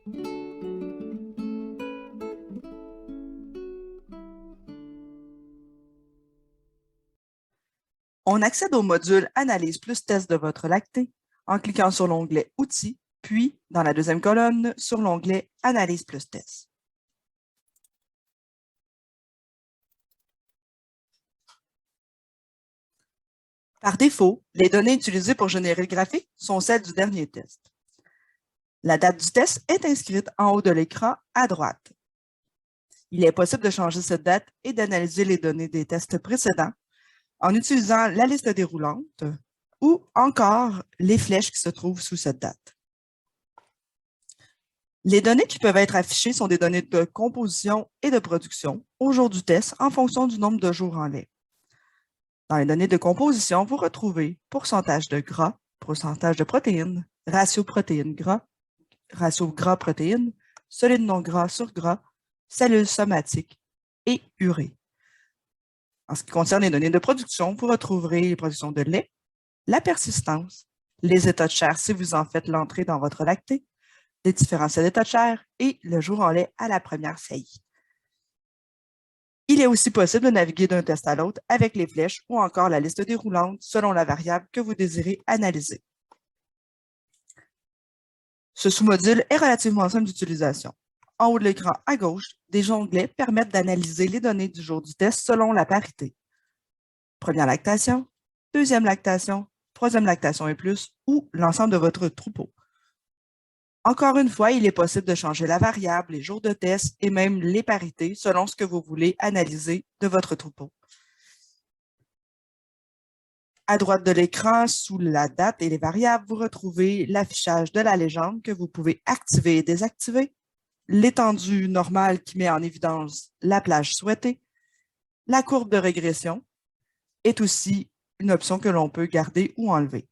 On accède au module Analyse plus test de votre lactée en cliquant sur l'onglet Outils, puis dans la deuxième colonne sur l'onglet Analyse plus test. Par défaut, les données utilisées pour générer le graphique sont celles du dernier test. La date du test est inscrite en haut de l'écran à droite. Il est possible de changer cette date et d'analyser les données des tests précédents en utilisant la liste déroulante ou encore les flèches qui se trouvent sous cette date. Les données qui peuvent être affichées sont des données de composition et de production au jour du test en fonction du nombre de jours en lait. Dans les données de composition, vous retrouvez pourcentage de gras, pourcentage de protéines, ratio protéines-gras, ratio gras-protéines, solide non gras sur gras, cellules somatiques et urée. En ce qui concerne les données de production, vous retrouverez les productions de lait, la persistance, les états de chair si vous en faites l'entrée dans votre lactée, les différentiels d'état de chair et le jour en lait à la première saillie. Il est aussi possible de naviguer d'un test à l'autre avec les flèches ou encore la liste déroulante selon la variable que vous désirez analyser. Ce sous-module est relativement simple d'utilisation. En haut de l'écran à gauche, des onglets permettent d'analyser les données du jour du test selon la parité. Première lactation, deuxième lactation, troisième lactation et plus, ou l'ensemble de votre troupeau. Encore une fois, il est possible de changer la variable, les jours de test et même les parités selon ce que vous voulez analyser de votre troupeau. À droite de l'écran, sous la date et les variables, vous retrouvez l'affichage de la légende que vous pouvez activer et désactiver, l'étendue normale qui met en évidence la plage souhaitée, la courbe de régression est aussi une option que l'on peut garder ou enlever.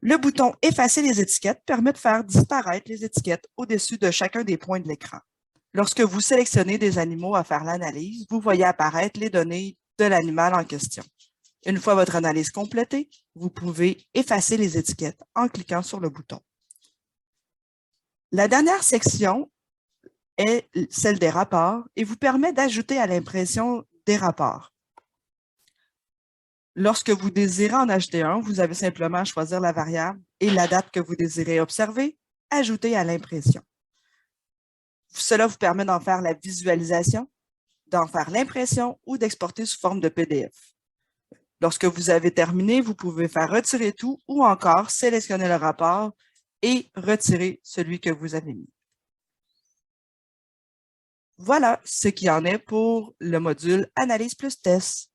Le bouton « Effacer les étiquettes » permet de faire disparaître les étiquettes au-dessus de chacun des points de l'écran. Lorsque vous sélectionnez des animaux à faire l'analyse, vous voyez apparaître les données de l'animal en question. Une fois votre analyse complétée, vous pouvez effacer les étiquettes en cliquant sur le bouton. La dernière section est celle des rapports et vous permet d'ajouter à l'impression des rapports. Lorsque vous désirez en ajouter un, vous avez simplement à choisir la variable et la date que vous désirez observer, ajouter à l'impression. Cela vous permet d'en faire la visualisation, d'en faire l'impression ou d'exporter sous forme de PDF. Lorsque vous avez terminé, vous pouvez faire retirer tout ou encore sélectionner le rapport et retirer celui que vous avez mis. Voilà ce qu'il y en est pour le module Analyse plus test.